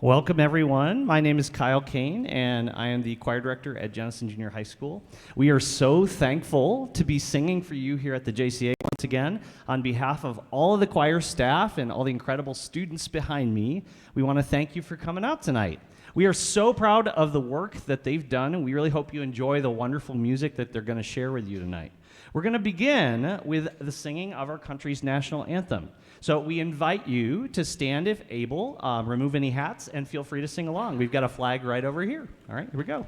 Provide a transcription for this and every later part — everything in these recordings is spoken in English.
Welcome, everyone. My name is Kyle Kane, and I am the choir director at Jenison Junior High School. We are so thankful to be singing for you here at the JCA once again. On behalf of all of the choir staff and all the incredible students behind me, we want to thank you for coming out tonight. We are so proud of the work that they've done, and we really hope you enjoy the wonderful music that they're going to share with you tonight. We're going to begin with the singing of our country's national anthem. So we invite you to stand if able, remove any hats, and feel free to sing along. We've got a flag right over here. All right, here we go.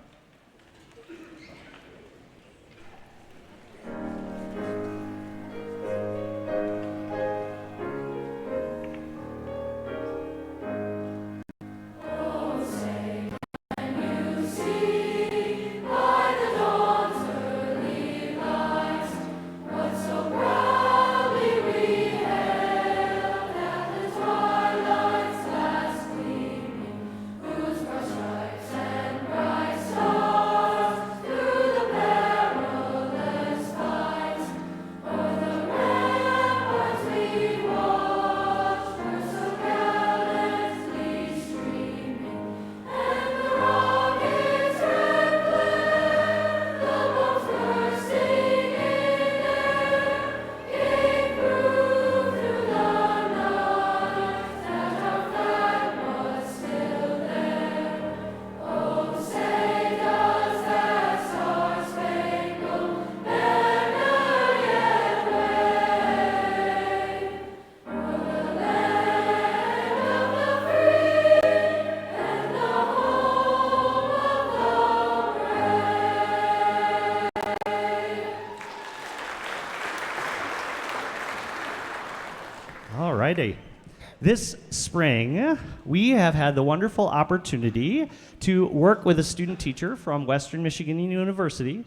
This spring, we have had the wonderful opportunity to work with a student teacher from Western Michigan University,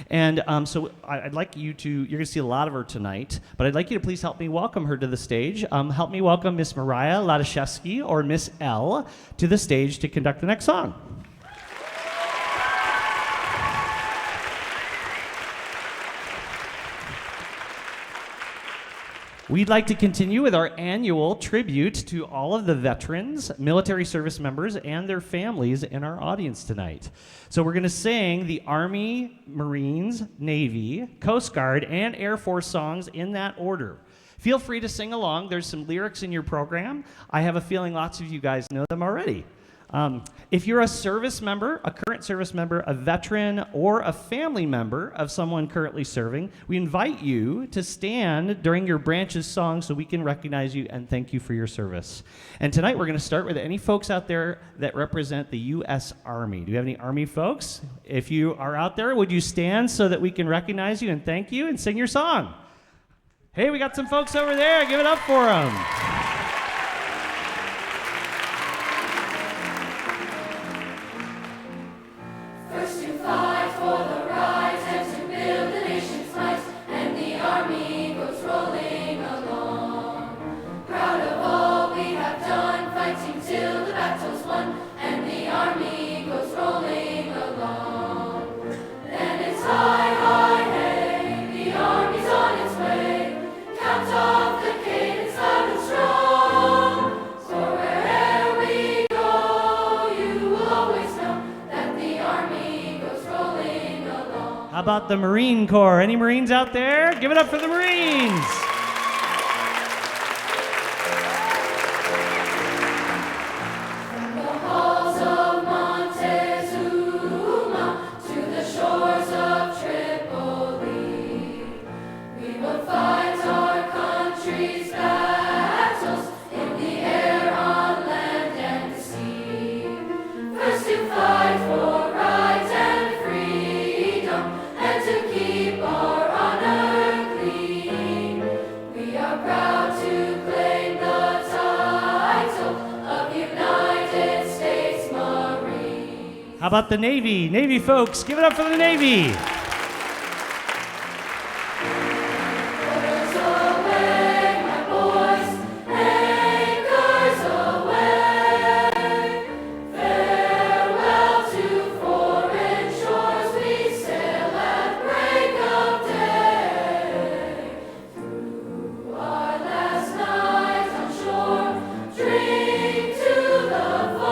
and so I'd like you to, you're going to see a lot of her tonight, but I'd like you to please help me welcome her to the stage. Help me welcome Miss Mariah Ladashevsky, or Miss L, to the stage to conduct the next song. We'd like to continue with our annual tribute to all of the veterans, military service members, and their families in our audience tonight. So we're going to sing the Army, Marines, Navy, Coast Guard, and Air Force songs in that order. Feel free to sing along. There's some lyrics in your program. I have a feeling lots of you guys know them already. If you're a service member, a current service member, a veteran, or a family member of someone currently serving, we invite you to stand during your branch's song so we can recognize you and thank you for your service. And tonight we're going to start with any folks out there that represent the U.S. Army. Do we have any Army folks? If you are out there, would you stand so that we can recognize you and thank you and sing your song? Hey, we got some folks over there. Give it up for them. How about the Marine Corps? Any Marines out there? Give it up for the Marines. How about the Navy? Navy folks, give it up for the Navy. Drink to the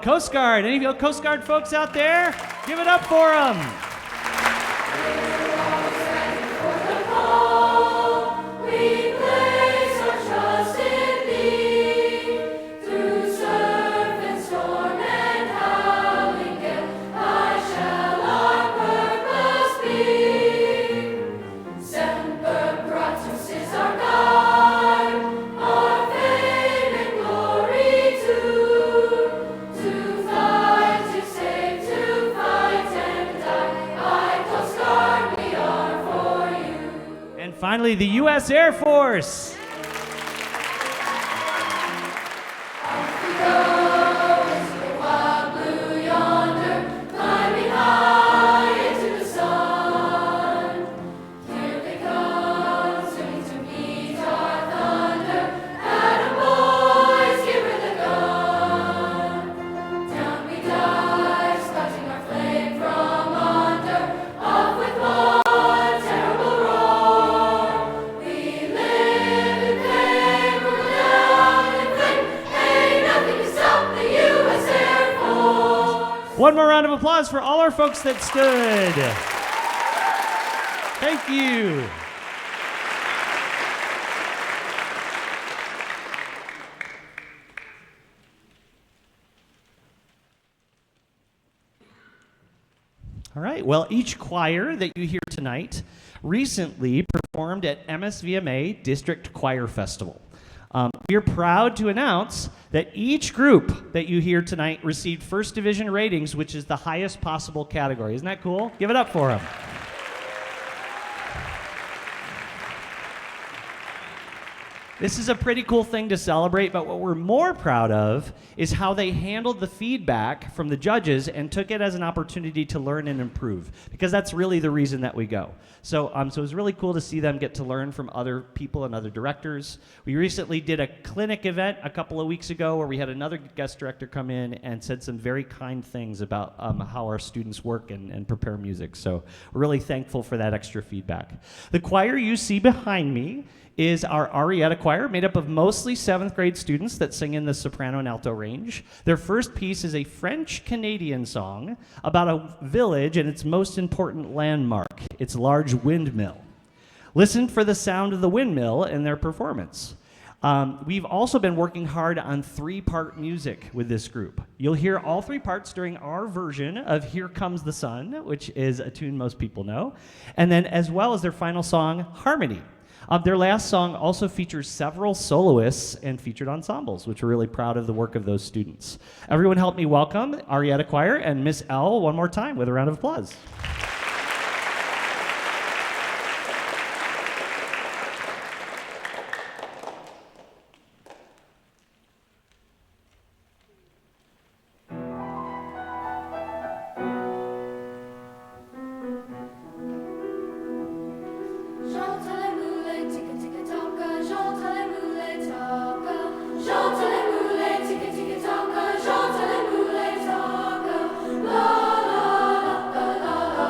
Coast Guard. Any Coast Guard folks out there? Give it up for them. Finally, the U.S. Air Force. One more round of applause for all our folks that stood. Thank you. All right, well, each choir that you hear tonight recently performed at MSVMA District Choir Festival. We are proud to announce that each group that you hear tonight received First Division ratings, which is the highest possible category. Isn't that cool? Give it up for them. This is a pretty cool thing to celebrate, but what we're more proud of is how they handled the feedback from the judges and took it as an opportunity to learn and improve, because that's really the reason that we go. So it was really cool to see them get to learn from other people and other directors. We recently did a clinic event a couple of weeks ago where we had another guest director come in and said some very kind things about how our students work and prepare music. So we're really thankful for that extra feedback. The choir you see behind me is our Arietta Choir, made up of mostly 7th grade students that sing in the soprano and alto range. Their first piece is a French-Canadian song about a village and its most important landmark, its large windmill. Listen for the sound of the windmill in their performance. We've also been working hard on 3-part music with this group. You'll hear all 3 parts during our version of Here Comes the Sun, which is a tune most people know, and then as well as their final song, Harmony. Their last song also features several soloists and featured ensembles, which we're really proud of the work of those students. Everyone help me welcome Arietta Choir and Miss L one more time with a round of applause. La la la la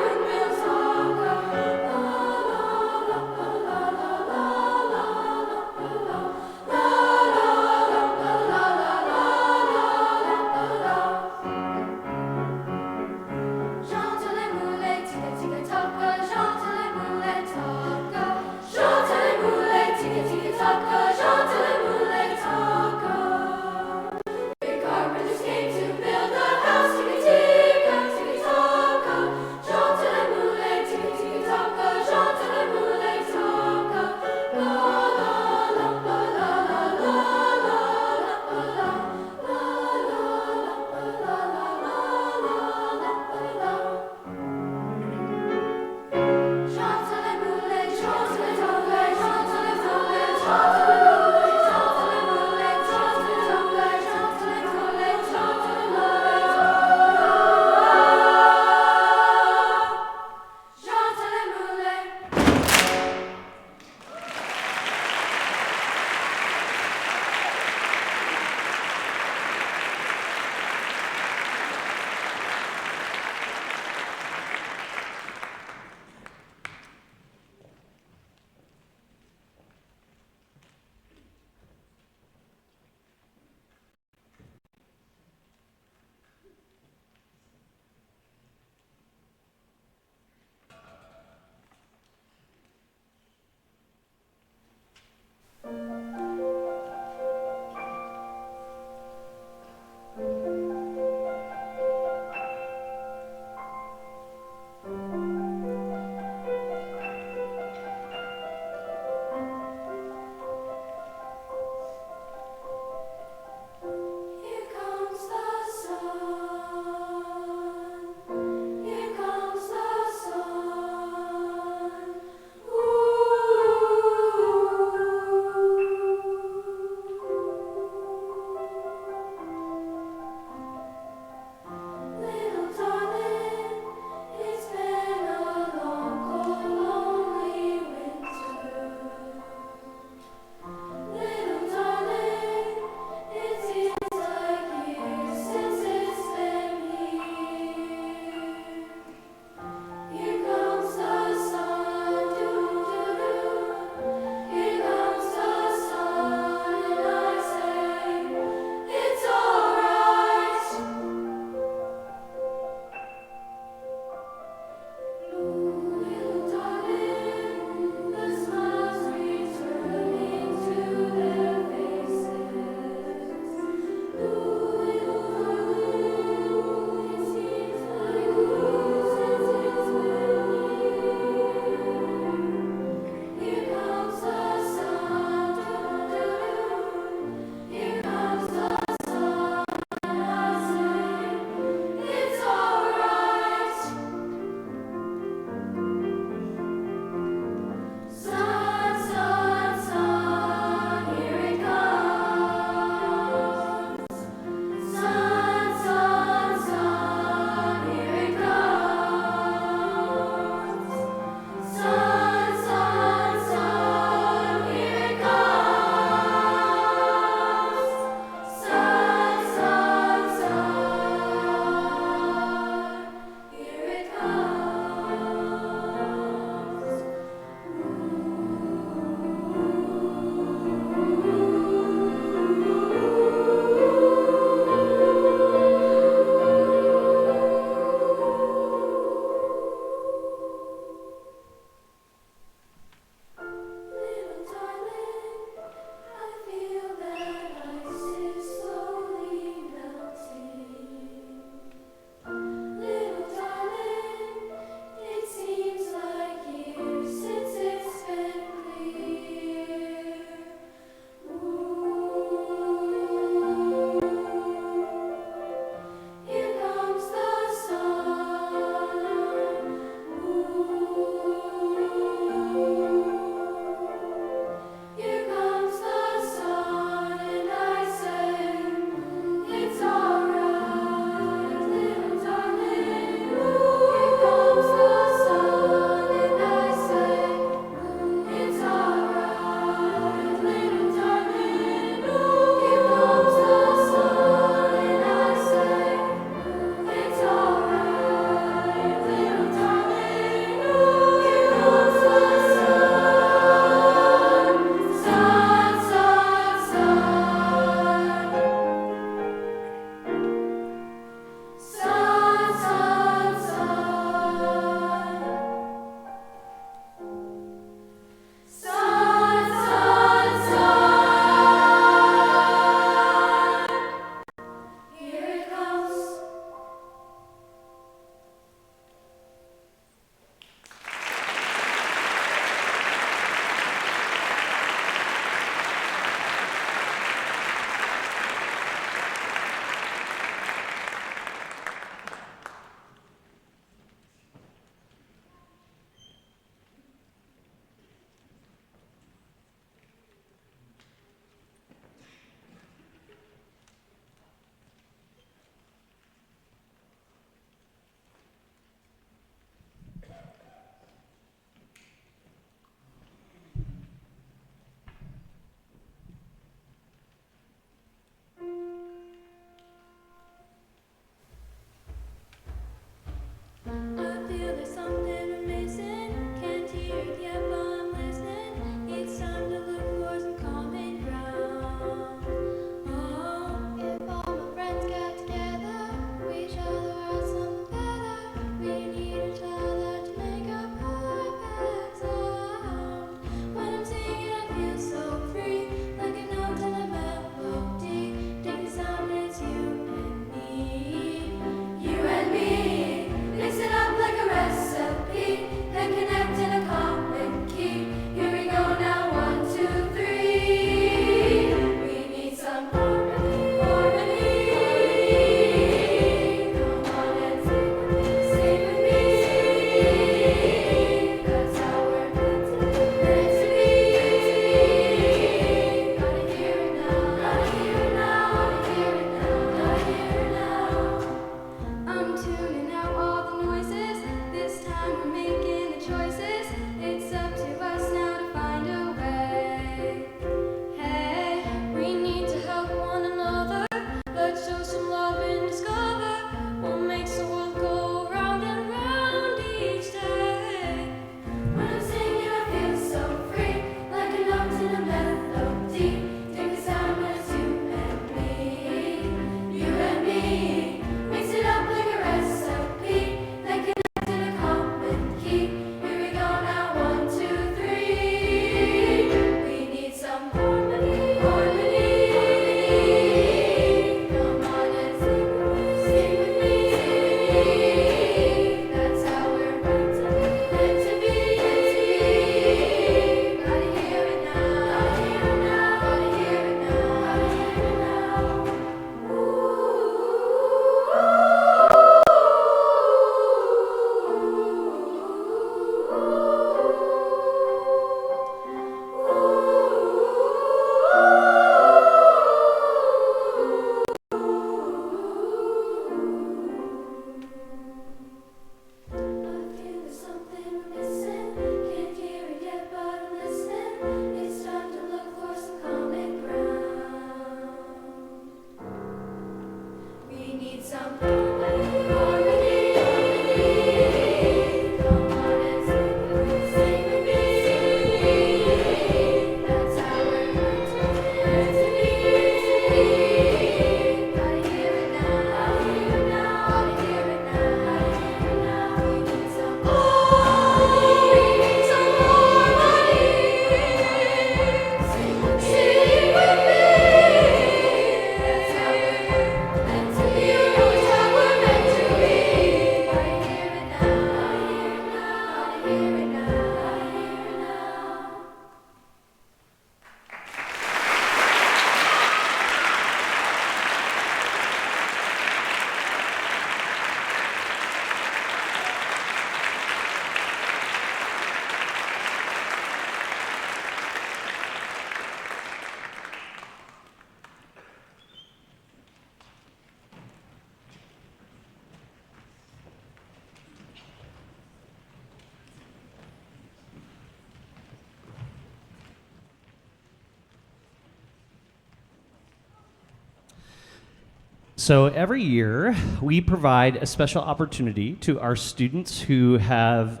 So every year, we provide a special opportunity to our students who have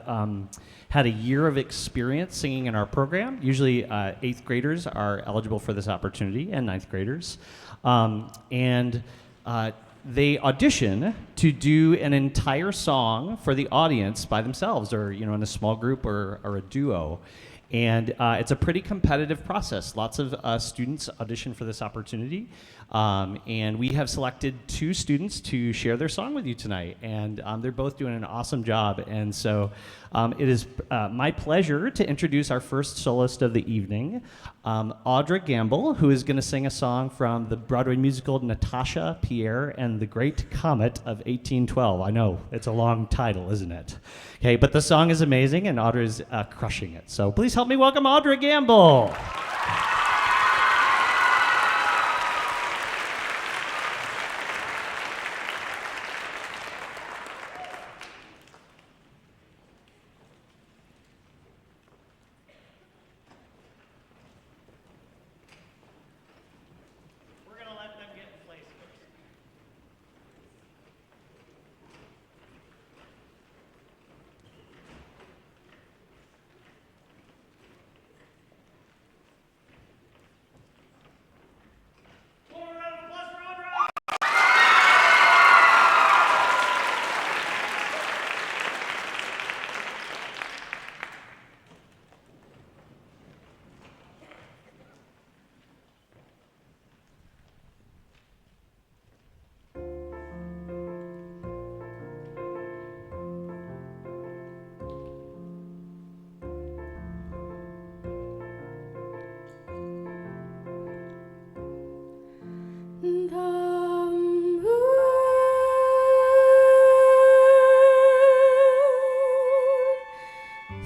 had a year of experience singing in our program. Usually, 8th graders are eligible for this opportunity, and 9th graders. They audition to do an entire song for the audience by themselves, or in a small group or a duo. And it's a pretty competitive process. Lots of students audition for this opportunity. And we have selected 2 students to share their song with you tonight. And they're both doing an awesome job. And so it is my pleasure to introduce our first soloist of the evening, Audra Gamble, who is going to sing a song from the Broadway musical Natasha, Pierre, and the Great Comet of 1812. I know, it's a long title, isn't it? Okay, but the song is amazing, and Audra is crushing it. So please help me welcome Audra Gamble.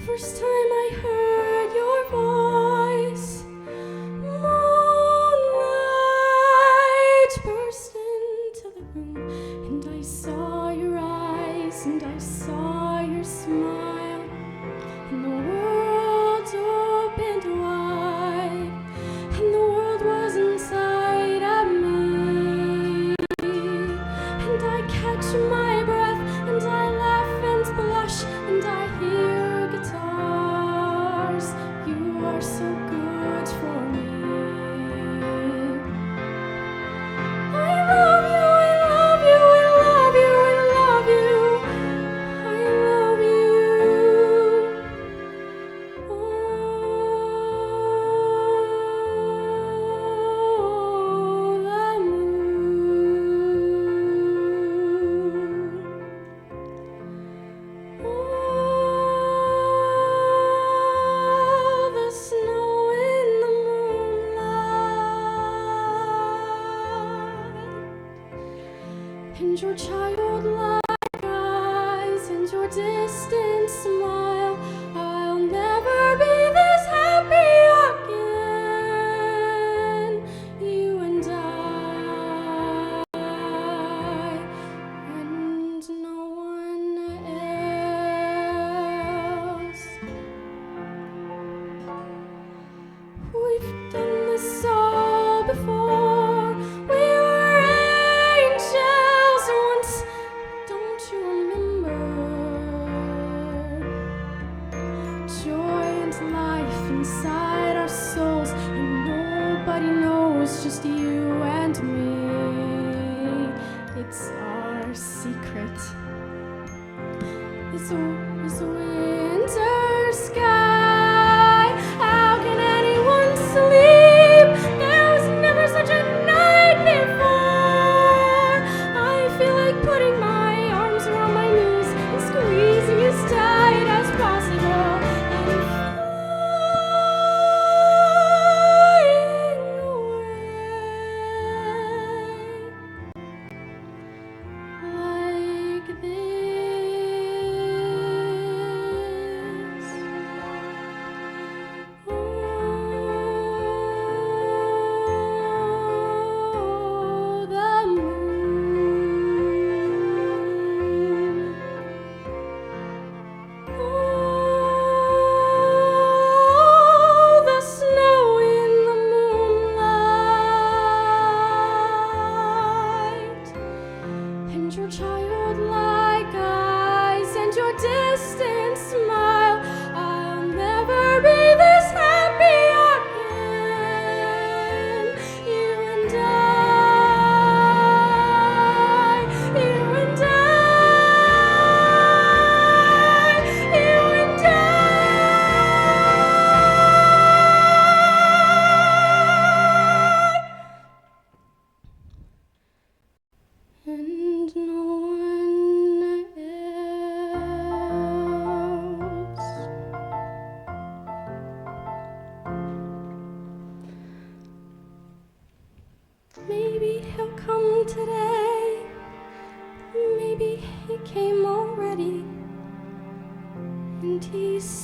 First time I heard your voice, moonlight burst into the room, and I saw your eyes, and I saw your smile, and the world opened wide, and the world was inside of me, and I catch my breath, and I laugh and blush, and I hear guitars. You are so good for me. I love you, I love you, I love you, I love you. I love you. Oh, the moon. Oh, the snow in the moonlight, and your childlike eyes, and your distant smile. I'll never be this happy again, you and I, and no one else. We've done this all before. We were angels once. Don't you remember?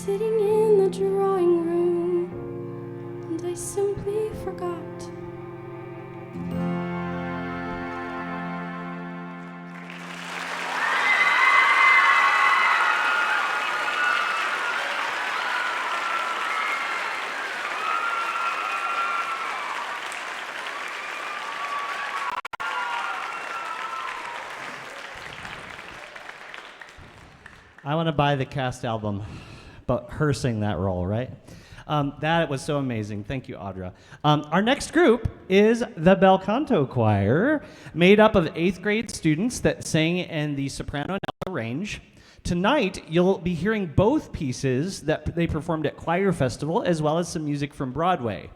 sitting in the drawing room, and I simply forgot. I want to buy the cast album, but her sing that role, right? That was so amazing. Thank you, Audra. Our next group is the Bel Canto Choir, made up of 8th grade students that sang in the soprano and alto range. Tonight, you'll be hearing both pieces that they performed at Choir Festival, as well as some music from Broadway.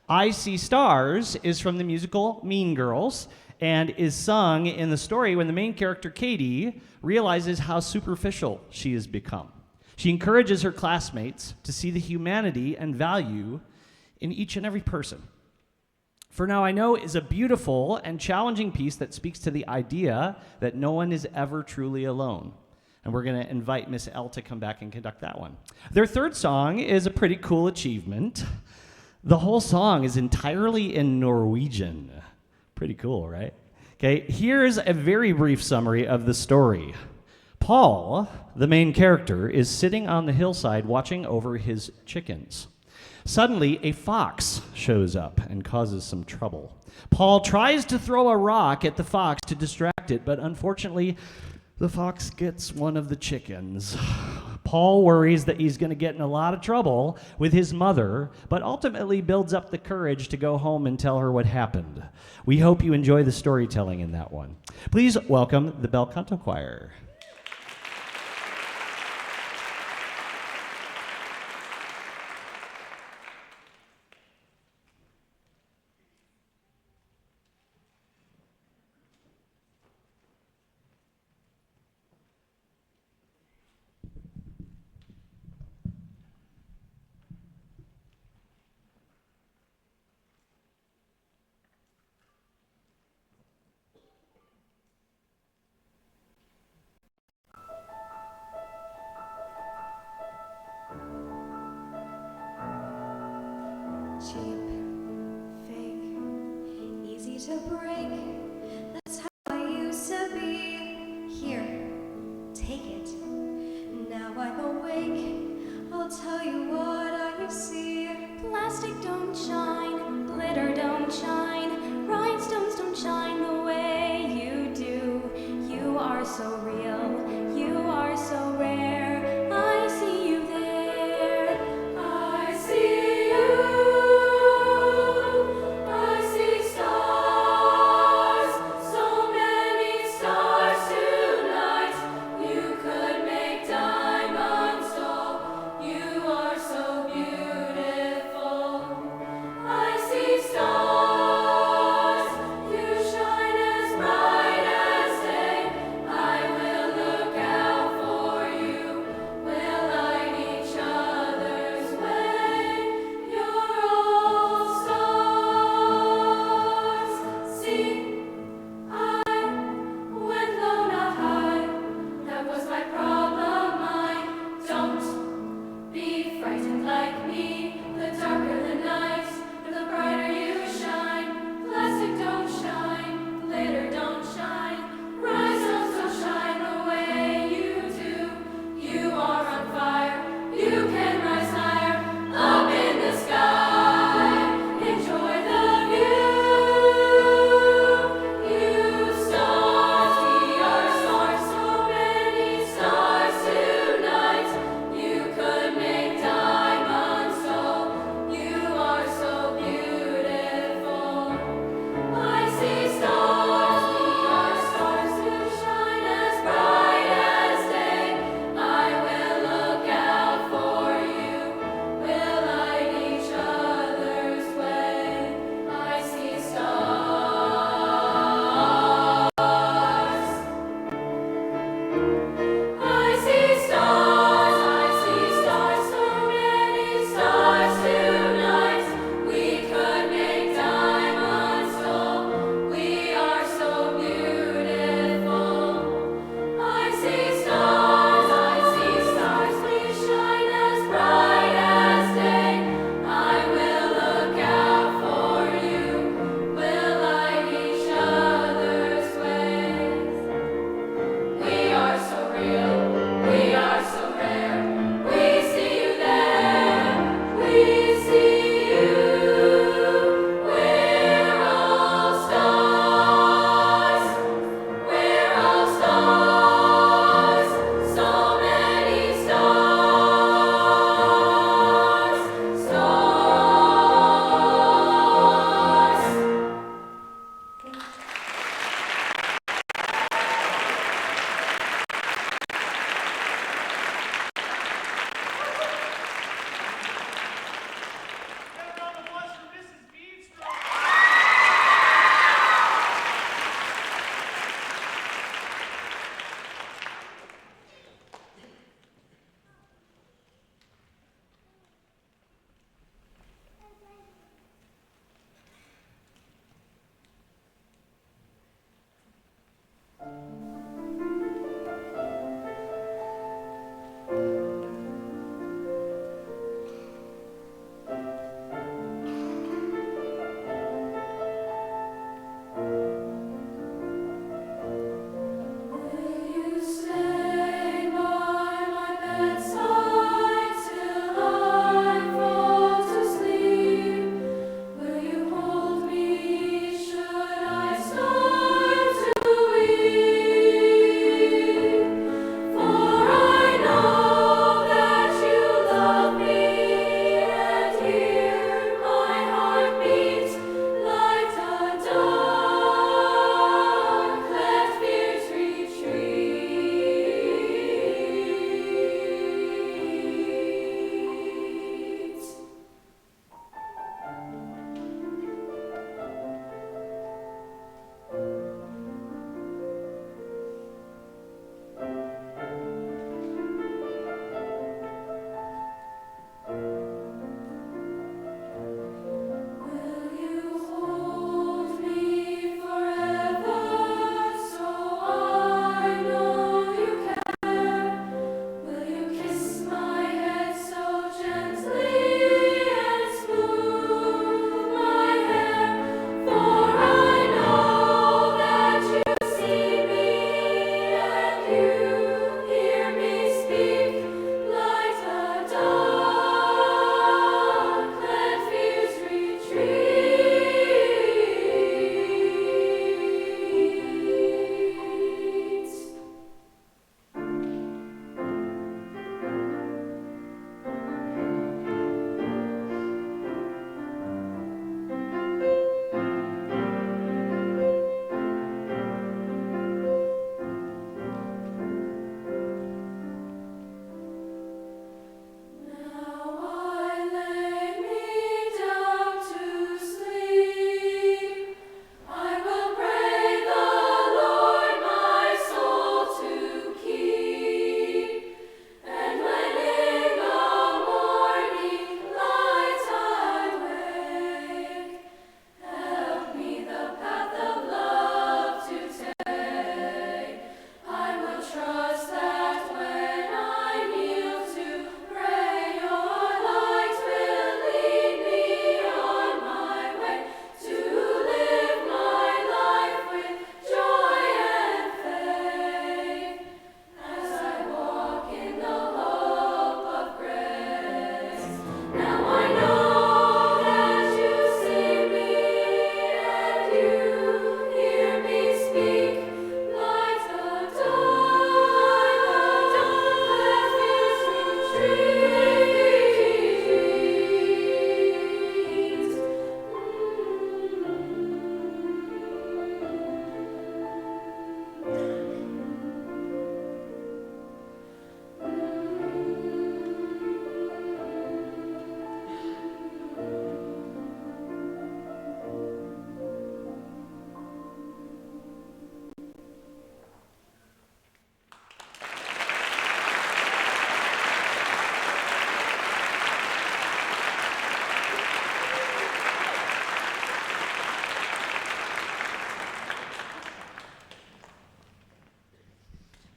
I See Stars is from the musical Mean Girls, and is sung in the story when the main character, Katie, realizes how superficial she has become. She encourages her classmates to see the humanity and value in each and every person. For Now I Know is a beautiful and challenging piece that speaks to the idea that no one is ever truly alone. And we're going to invite Miss L to come back and conduct that one. Their third song is a pretty cool achievement. The whole song is entirely in Norwegian. Pretty cool, right? Okay, here's a very brief summary of the story. Paul, the main character, is sitting on the hillside watching over his chickens. Suddenly, a fox shows up and causes some trouble. Paul tries to throw a rock at the fox to distract it, but unfortunately, the fox gets one of the chickens. Paul worries that he's going to get in a lot of trouble with his mother, but ultimately builds up the courage to go home and tell her what happened. We hope you enjoy the storytelling in that one. Please welcome the Bel Canto Choir. Cheap, fake, easy to break. That's how I used to be. Here, take it. Now I'm awake. I'll tell you what I see. Plastic don't shine, glitter don't shine, rhinestones don't shine the way you do. You are so real, you are so rare. I see you there. I see you. I see stars.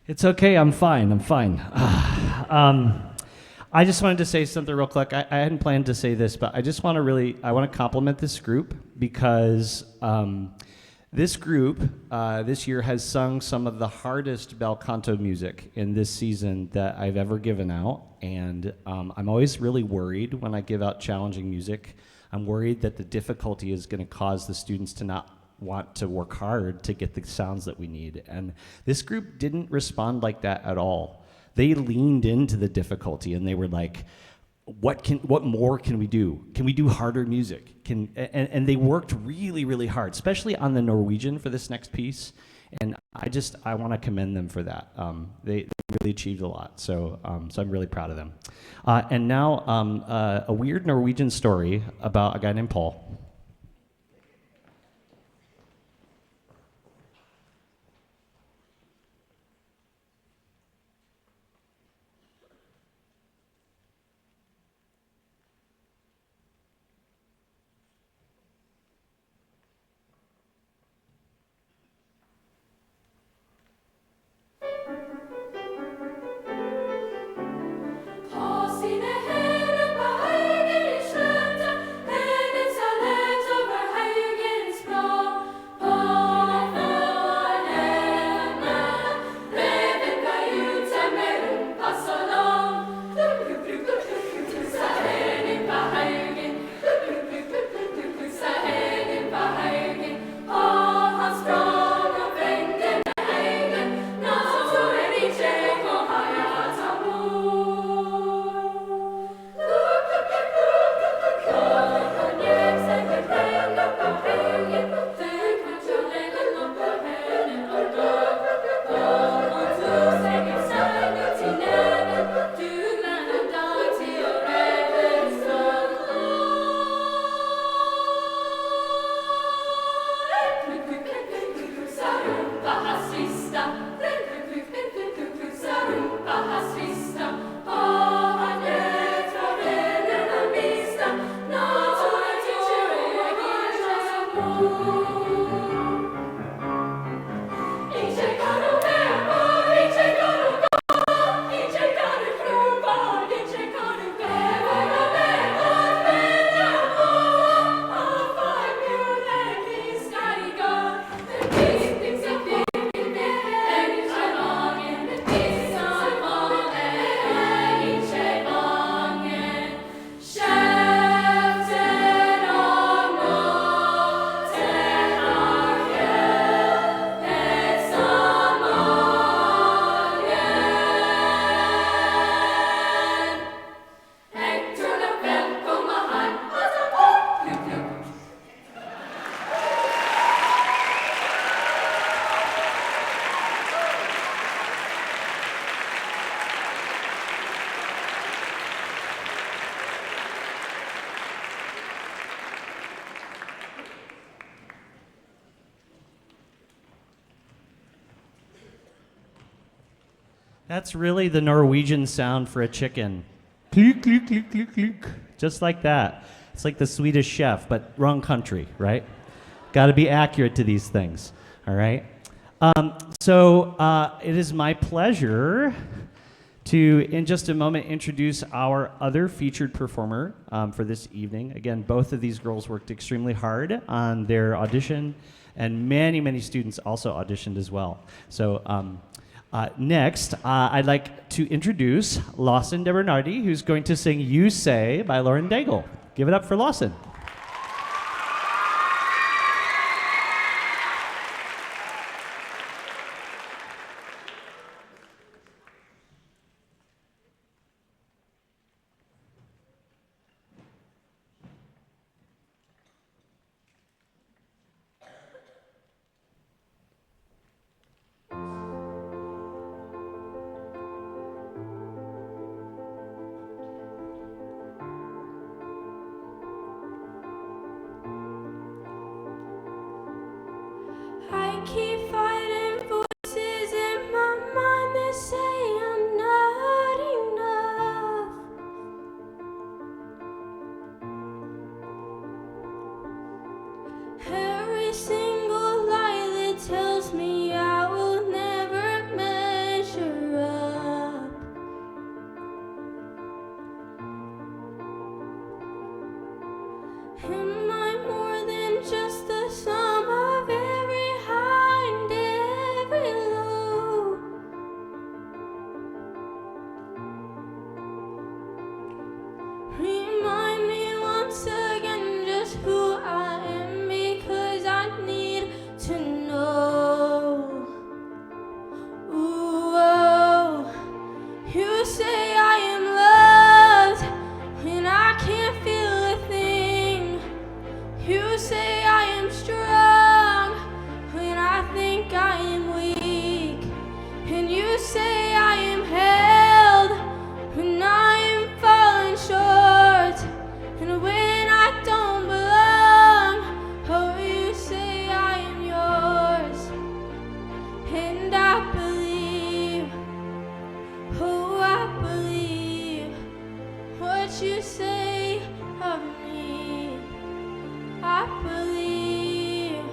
It's okay. I'm fine. I'm fine. I just wanted to say something real quick. I hadn't planned to say this, but I just want to compliment this group because this group this year has sung some of the hardest bel canto music in this season that I've ever given out. And I'm always really worried when I give out challenging music. I'm worried that the difficulty is going to cause the students to not want to work hard to get the sounds that we need. And this group didn't respond like that at all. They leaned into the difficulty and they were like, what more can we do? Can we do harder music? And they worked really, really hard, especially on the Norwegian for this next piece. And I want to commend them for that. They really achieved a lot. So I'm really proud of them. And now a weird Norwegian story about a guy named Paul. That's really the Norwegian sound for a chicken. Kluk, kluk, kluk, kluk, kluk. Just like that. It's like the Swedish chef, but wrong country, right? Got to be accurate to these things, all right? So it is my pleasure to, in just a moment, introduce our other featured performer for this evening. Again, both of these girls worked extremely hard on their audition, and many, many students also auditioned as well. So next, I'd like to introduce Lawson De Bernardi, who's going to sing You Say by Lauren Daigle. Give it up for Lawson. I keep fighting voices in my mind that say I'm not enough. Every single lie that tells me I will never measure say I am held when I am falling short, and when I don't belong, oh, you say I am yours. And I believe, oh, I believe what you say of me. I believe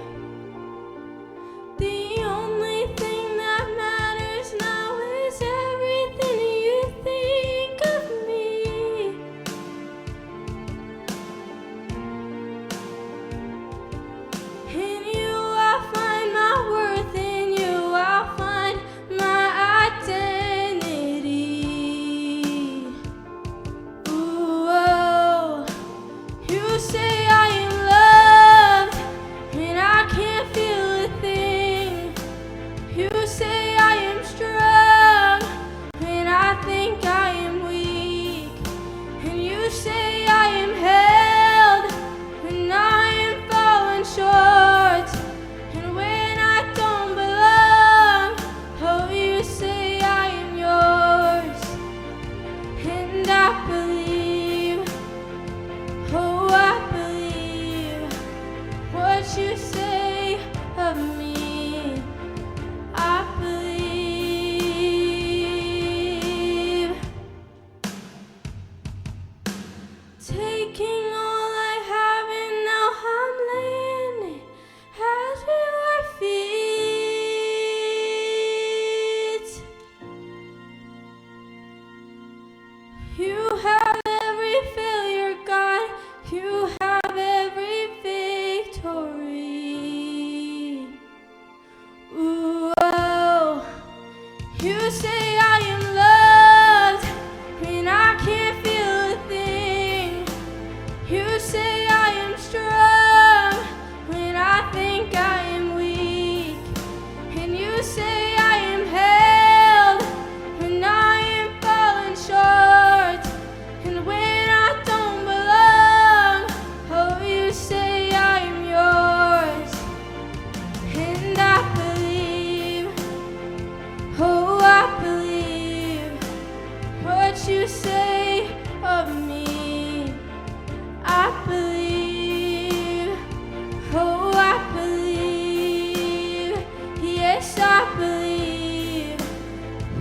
the only thing that matters now is everything you think of me. In you I'll find my worth, in you I'll find my identity. Ooh, oh, you say I am loved, and I can't feel a thing. You say I am strong, and I think I am weak. And you say I am held, and I am falling short. And when I don't belong, oh, you say I am yours. And I believe, oh, I believe what you say of me. I believe. Taking all I have, and now I'm laying it at your feet. You have every failure, God. You have every victory. Ooh, oh, you say I am loved, and I can't feel a thing. You say I am strong, when I think I am weak. And you say I am held, when I am falling short. And when I don't belong, oh, you say I am yours. And I believe, oh, I believe what you say of me. I believe, oh, I believe, yes, I believe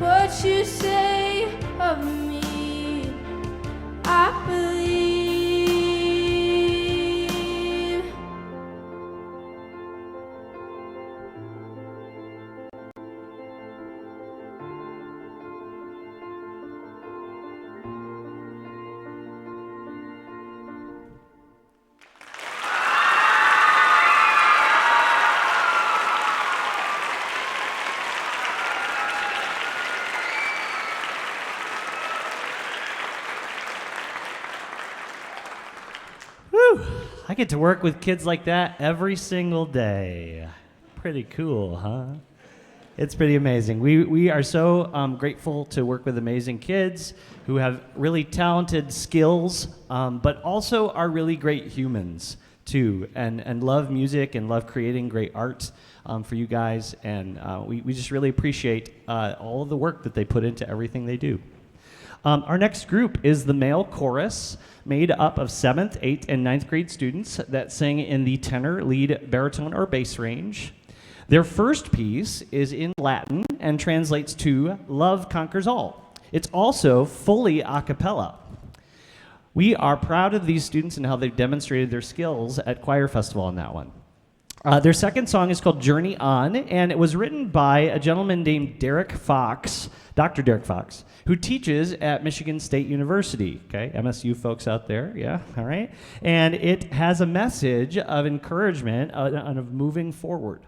what you say of me. I believe. Whew. I get to work with kids like that every single day. Pretty cool, huh? It's pretty amazing. We are so grateful to work with amazing kids who have really talented skills, but also are really great humans too, and love music and love creating great art for you guys. And we just really appreciate all of the work that they put into everything they do. Our next group is the male chorus, made up of 7th, 8th, and 9th grade students that sing in the tenor, lead, baritone, or bass range. Their first piece is in Latin and translates to Love Conquers All. It's also fully a cappella. We are proud of these students and how they've demonstrated their skills at Choir Festival on that one. Their second song is called Journey On, and it was written by a gentleman named Derek Fox, Dr. Derek Fox, who teaches at Michigan State University. Okay, MSU folks out there, yeah, all right. And it has a message of encouragement and of moving forward.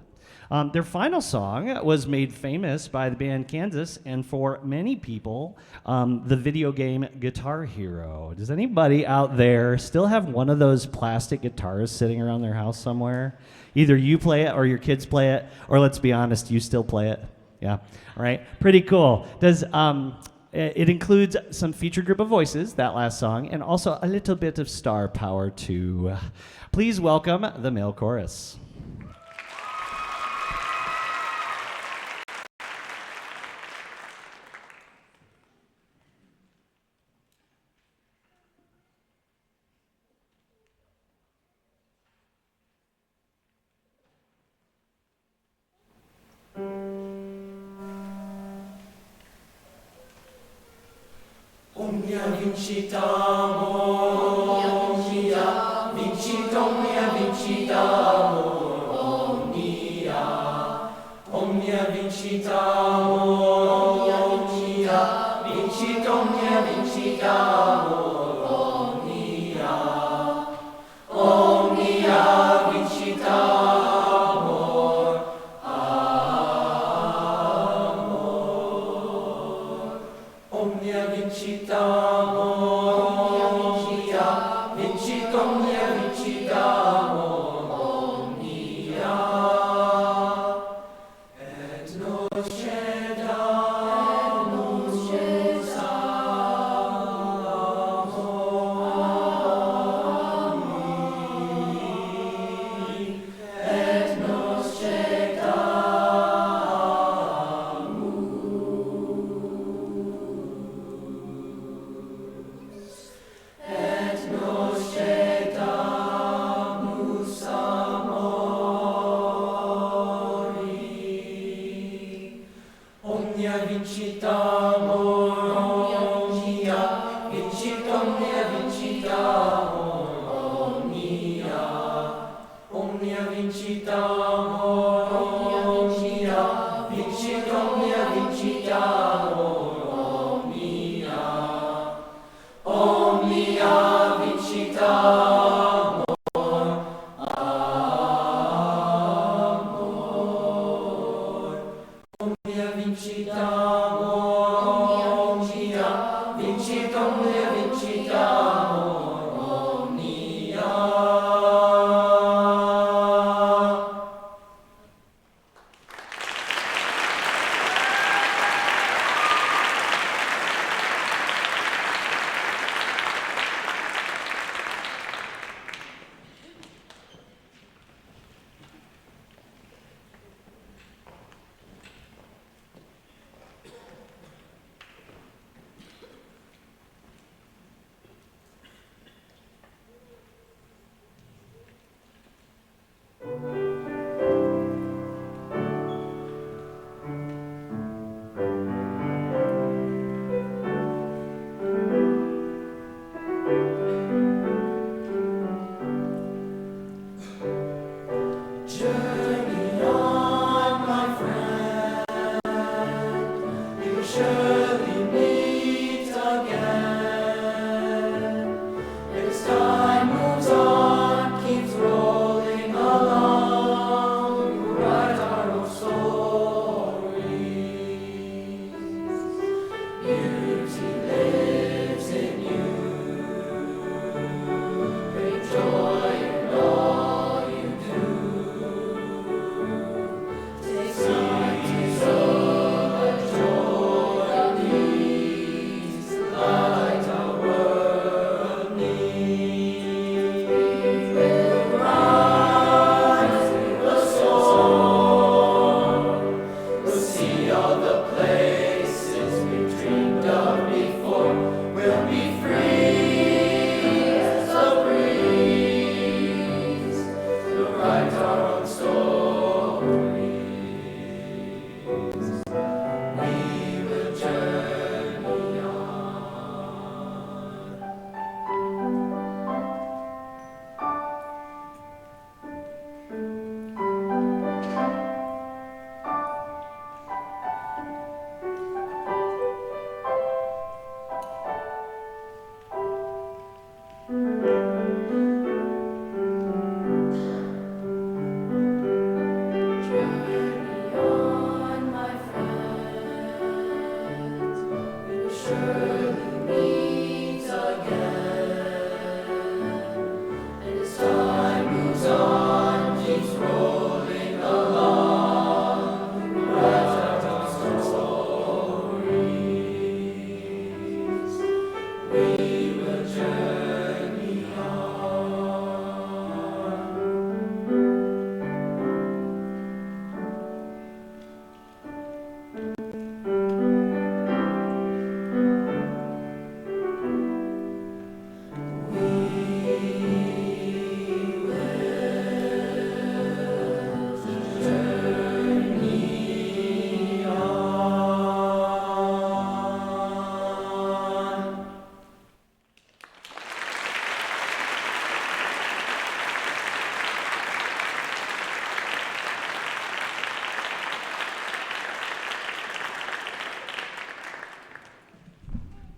Their final song was made famous by the band Kansas, and for many people, the video game Guitar Hero. Does anybody out there still have one of those plastic guitars sitting around their house somewhere? Either you play it or your kids play it, or let's be honest, you still play it. Yeah, all right, pretty cool. It includes some featured group of voices, that last song, and also a little bit of star power too. Please welcome the male chorus.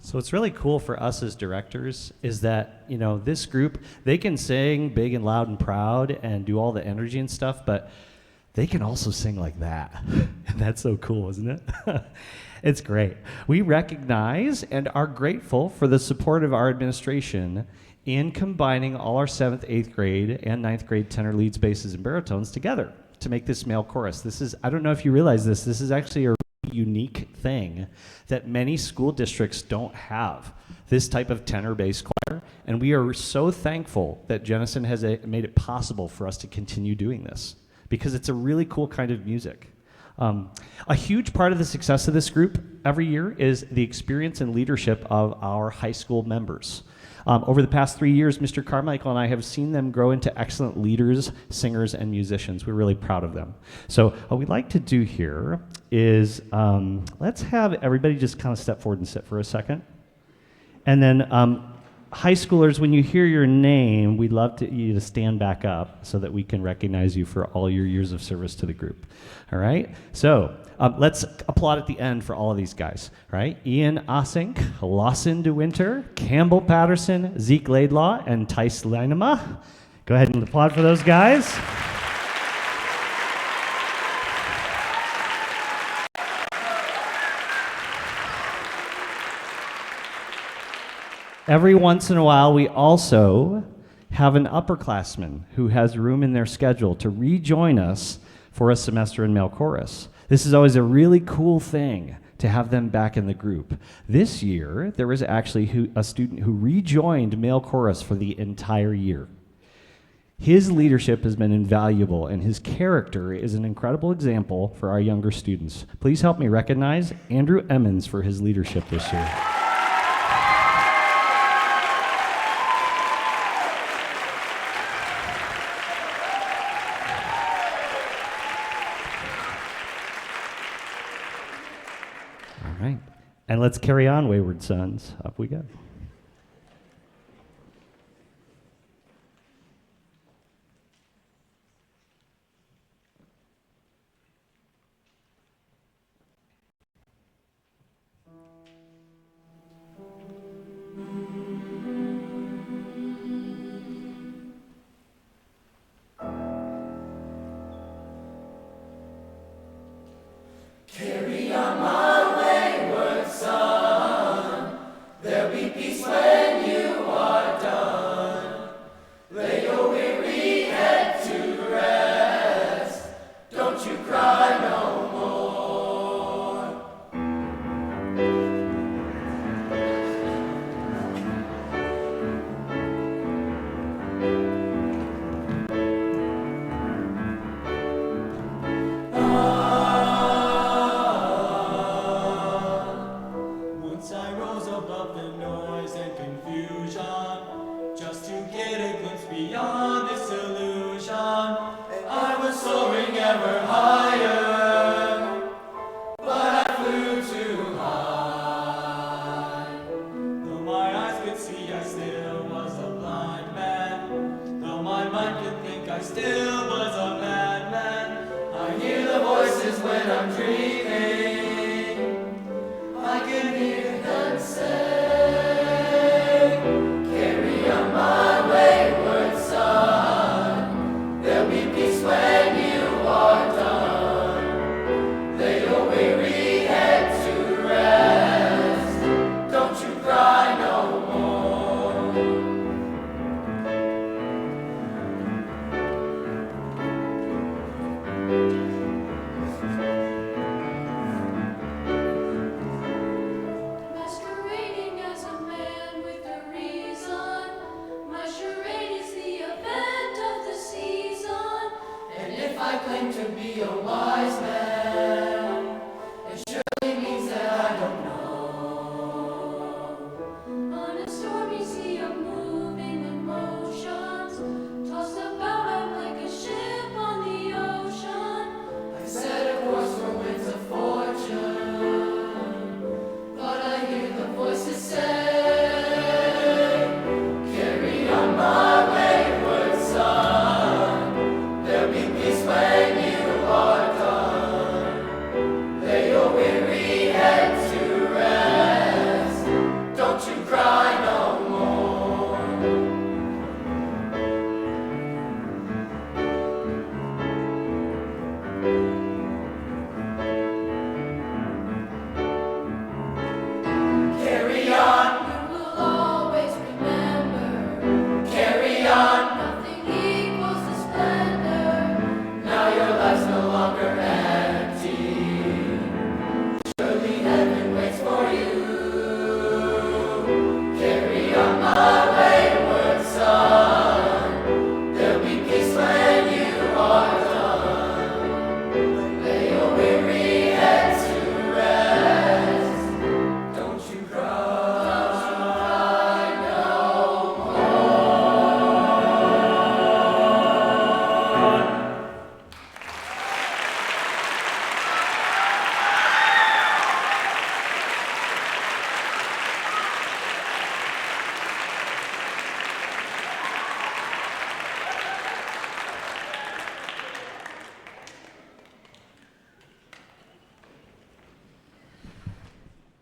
So what's really cool for us as directors is that, this group, they can sing big and loud and proud and do all the energy and stuff, but they can also sing like that. And that's so cool, isn't it? It's great. We recognize and are grateful for the support of our administration in combining all our 7th, 8th grade, and 9th grade tenor, leads, basses, and baritones together to make this male chorus. I don't know if you realize this is actually a unique thing that many school districts don't have, this type of tenor bass choir, and we are so thankful that Jenison has made it possible for us to continue doing this, because it's a really cool kind of music. A huge part of the success of this group every year is the experience and leadership of our high school members. Over the past 3 years, Mr. Carmichael and I have seen them grow into excellent leaders, singers, and musicians. We're really proud of them. So what we'd like to do here is let's have everybody just kind of step forward and sit for a second. And then high schoolers, when you hear your name, we'd love you to stand back up so that we can recognize you for all your years of service to the group. All right? So let's applaud at the end for all of these guys. All right? Ian Osink, Lawson DeWinter, Campbell Patterson, Zeke Laidlaw, and Tice Leinema. Go ahead and applaud for those guys. Every once in a while, we also have an upperclassman who has room in their schedule to rejoin us for a semester in male chorus. This is always a really cool thing to have them back in the group. This year, there was actually a student who rejoined male chorus for the entire year. His leadership has been invaluable, and his character is an incredible example for our younger students. Please help me recognize Andrew Emmons for his leadership this year. And let's carry on, wayward sons. Up we go. Carry on my wayward son. There'll be peace when you are done. Lay your weary head to rest. Don't you cry no more. Once I rose above the noise and confusion, just to get a glimpse beyond this illusion. I was soaring ever higher, but I flew too high. Though my eyes could see, I still was a blind man. Though my mind could think, I still was a madman. I hear the voices when I'm dreaming. I can hear them say, carry on my wayward son. There'll be peace when you are done. Lay your weary head to rest. Don't you cry no more. Masquerading as a man with a reason. My charade is the event of the season. And if I claim to be a wise man, it surely means that I don't know. On a stormy sea of moving emotions, tossed about I'm like a ship on the ocean. I set a course for winds of fortune, but I hear the voices say, carry on my wayward son. There'll be peace when you are done.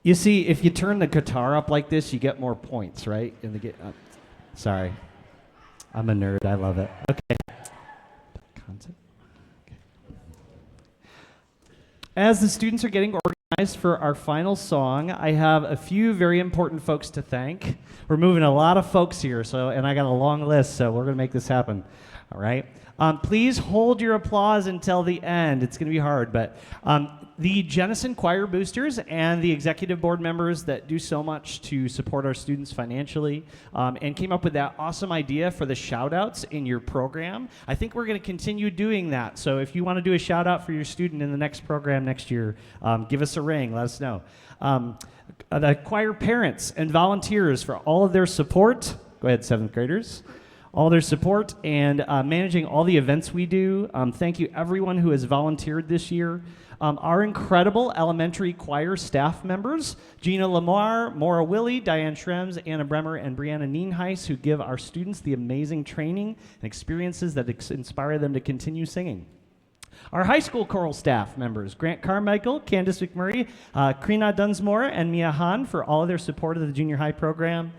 You see, if you turn the guitar up like this, you get more points, right? Sorry. I'm a nerd. I love it. Okay. Concept. Okay. As the students are getting organized for our final song, I have a few very important folks to thank. We're moving a lot of folks here, and I got a long list, so we're going to make this happen. All right. Please hold your applause until the end. It's going to be hard, but the Jenison Choir Boosters and the executive board members that do so much to support our students financially and came up with that awesome idea for the shout-outs in your program. I think we're going to continue doing that. So if you want to do a shout-out for your student in the next program next year, give us a ring. Let us know. The choir parents and volunteers for all of their support. Go ahead, 7th graders. All their support and managing all the events we do. Thank you everyone who has volunteered this year. Our incredible elementary choir staff members, Gina Lamar, Maura Willie, Diane Schrems, Anna Bremer, and Brianna Nienhuis, who give our students the amazing training and experiences that inspire them to continue singing. Our high school choral staff members, Grant Carmichael, Candace McMurray, Krina Dunsmore, and Mia Hahn for all of their support of the junior high program.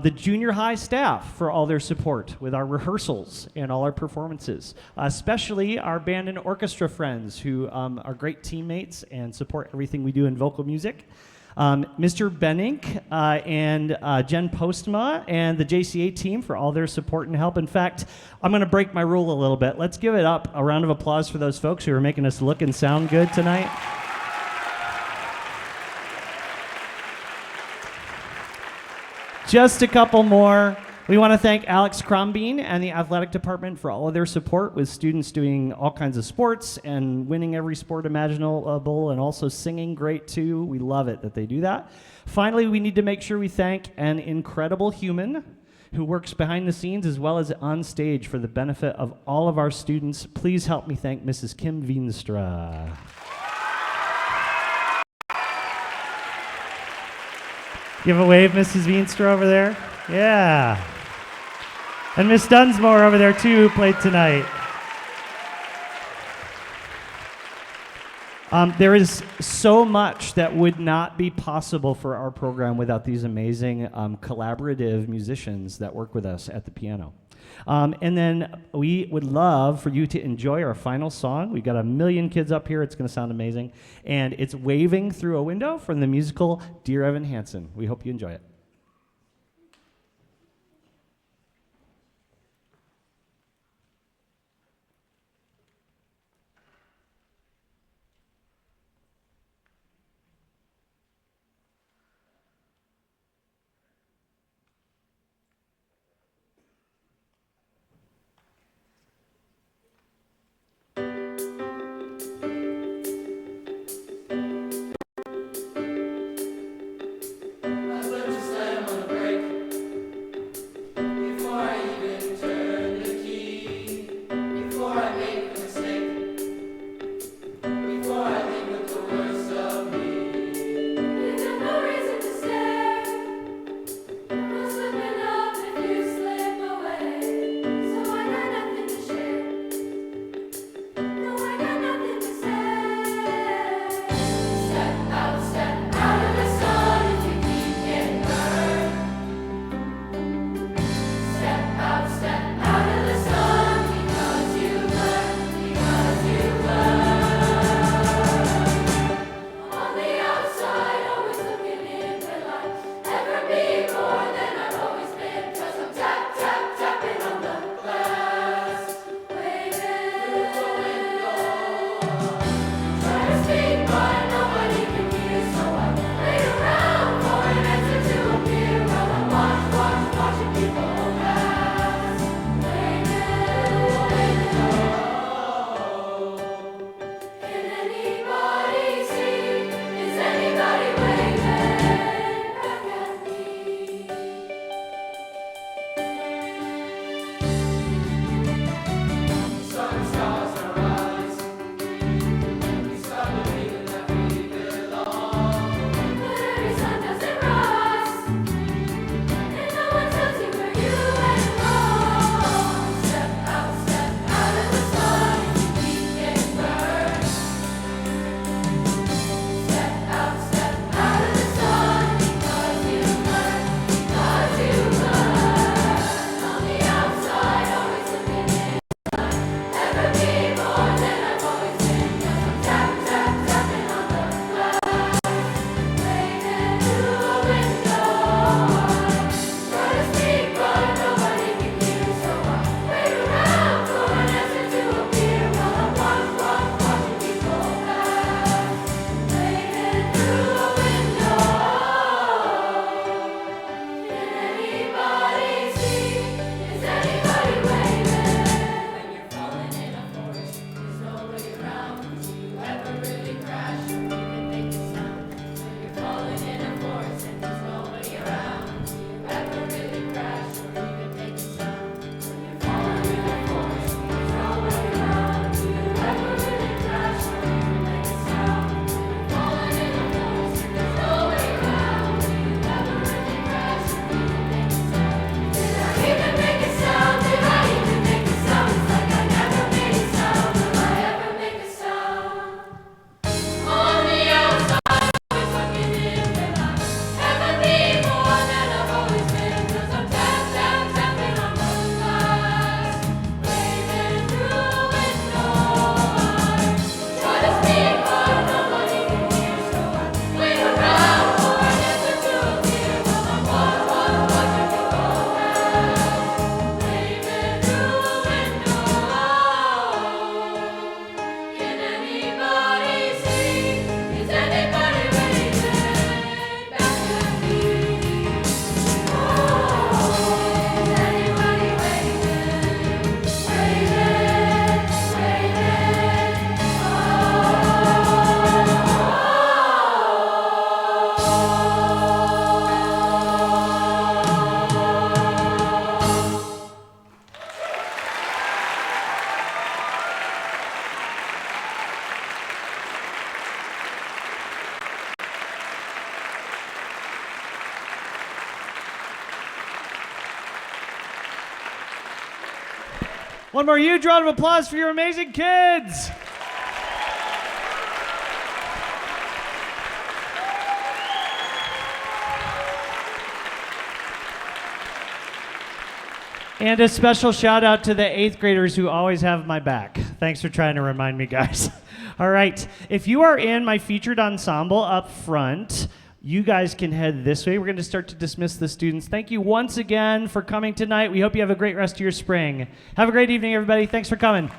The junior high staff for all their support with our rehearsals and all our performances, especially our band and orchestra friends who are great teammates and support everything we do in vocal music. Mr. Benink and Jen Postma and the JCA team for all their support and help. In fact, I'm going to break my rule a little bit. Let's give it up, a round of applause for those folks who are making us look and sound good tonight. Just a couple more. We want to thank Alex Crombeen and the athletic department for all of their support with students doing all kinds of sports and winning every sport imaginable and also singing great too. We love it that they do that. Finally, we need to make sure we thank an incredible human who works behind the scenes as well as on stage for the benefit of all of our students. Please help me thank Mrs. Kim Veenstra. Give a wave, Mrs. Veenstra over there. Yeah. And Miss Dunsmore over there, too, who played tonight. There is so much that would not be possible for our program without these amazing collaborative musicians that work with us at the piano. And then we would love for you to enjoy our final song. We've got 1 million kids up here. It's going to sound amazing. And it's Waving Through a Window from the musical Dear Evan Hansen. We hope you enjoy it. I'd like to One more huge round of applause for your amazing kids. And a special shout out to the 8th graders who always have my back. Thanks for trying to remind me, guys. All right, if you are in my featured ensemble up front, you guys can head this way. We're going to start to dismiss the students. Thank you once again for coming tonight. We hope you have a great rest of your spring. Have a great evening, everybody. Thanks for coming.